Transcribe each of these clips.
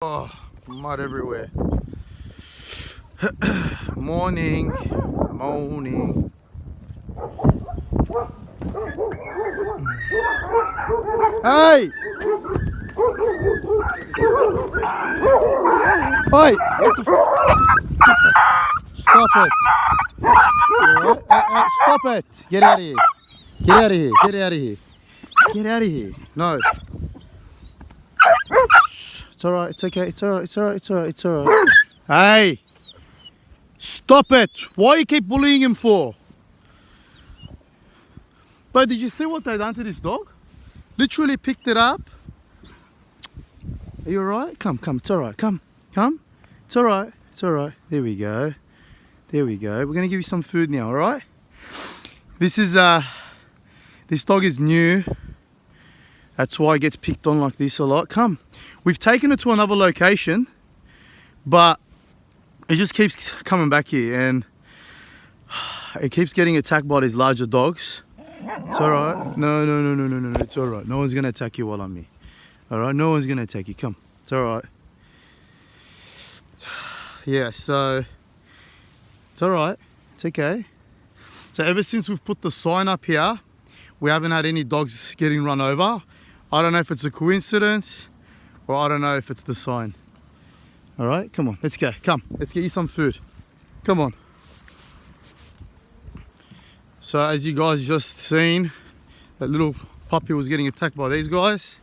Oh, mud everywhere. Morning. Hey! Oi! Stop it! Stop it! Get out of here! Get out of here! Get out of here! Get out of here! No. It's alright, it's okay, it's alright, it's alright, it's alright, it's alright. Hey! Stop it! Why you keep bullying him for? But did you see what they done to this dog? Literally picked it up. Are you alright? Come, it's alright, come. It's alright, it's alright. There we go. There we go. We're gonna give you some food now, alright? This dog is new. That's why it gets picked on like this a lot. Come. We've taken it to another location, but it just keeps coming back here and it keeps getting attacked by these larger dogs. It's alright. No. It's alright. No one's gonna attack you while I'm here. Alright, no one's gonna attack you. Come. It's alright. Yeah, so it's alright. It's okay. So ever since we've put the sign up here, we haven't had any dogs getting run over. I don't know if it's a coincidence or I don't know if it's the sign. All right, come on, let's go. Come, let's get you some food. Come on. So as you guys just seen, that little puppy was getting attacked by these guys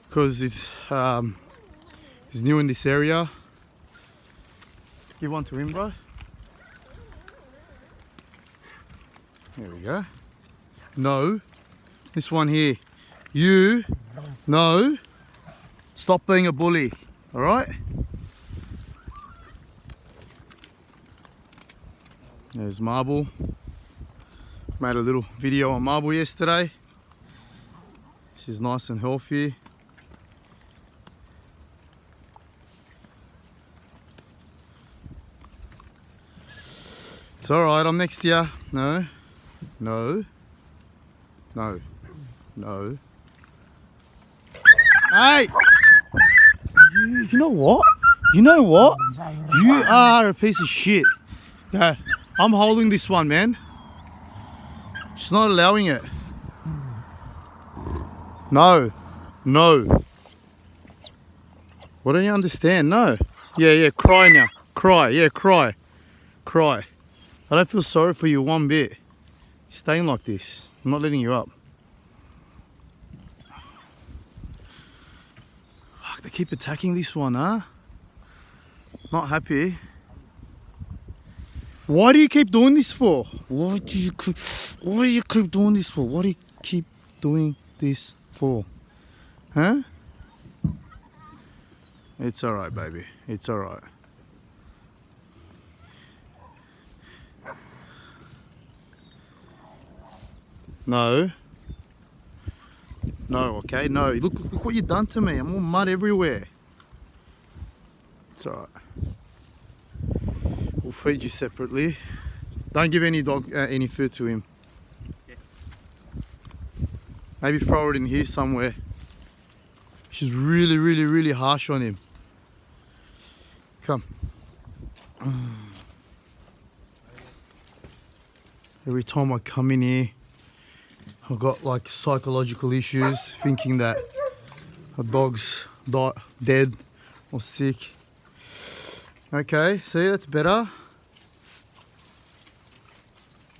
because he's new in this area. Give one to him, bro. There we go. No, this one here. You, no, stop being a bully, all right? There's Marble. Made a little video on Marble yesterday. She's nice and healthy. It's all right, I'm next to you. No. Hey! You know what? You are a piece of shit. Yeah, I'm holding this one, man. She's not allowing it. No. What don't you understand? No. Yeah, cry now. Cry. Yeah, cry. I don't feel sorry for you one bit. You're staying like this. I'm not letting you up. Fuck, they keep attacking this one, huh? Not happy. Why do you keep doing this for? Why do you keep doing this for? What do you keep doing this for? Huh? It's alright, baby. It's alright. No, okay, no. Look what you've done to me. I'm all mud everywhere. It's alright. We'll feed you separately. Don't give any dog any food to him. Yeah. Maybe throw it in here somewhere. She's really harsh on him. Come. Every time I come in here, I've got like psychological issues, thinking that a dog's dead or sick. Okay, see, that's better.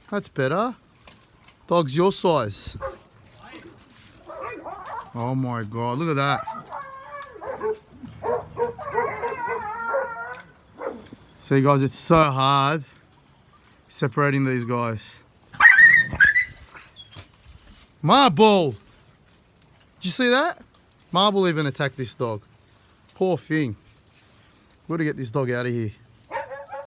That's better. Dog's your size. Oh my God, look at that. See guys, it's so hard separating these guys. Marble! Did you see that? Marble even attacked this dog. Poor thing. We've got to get this dog out of here.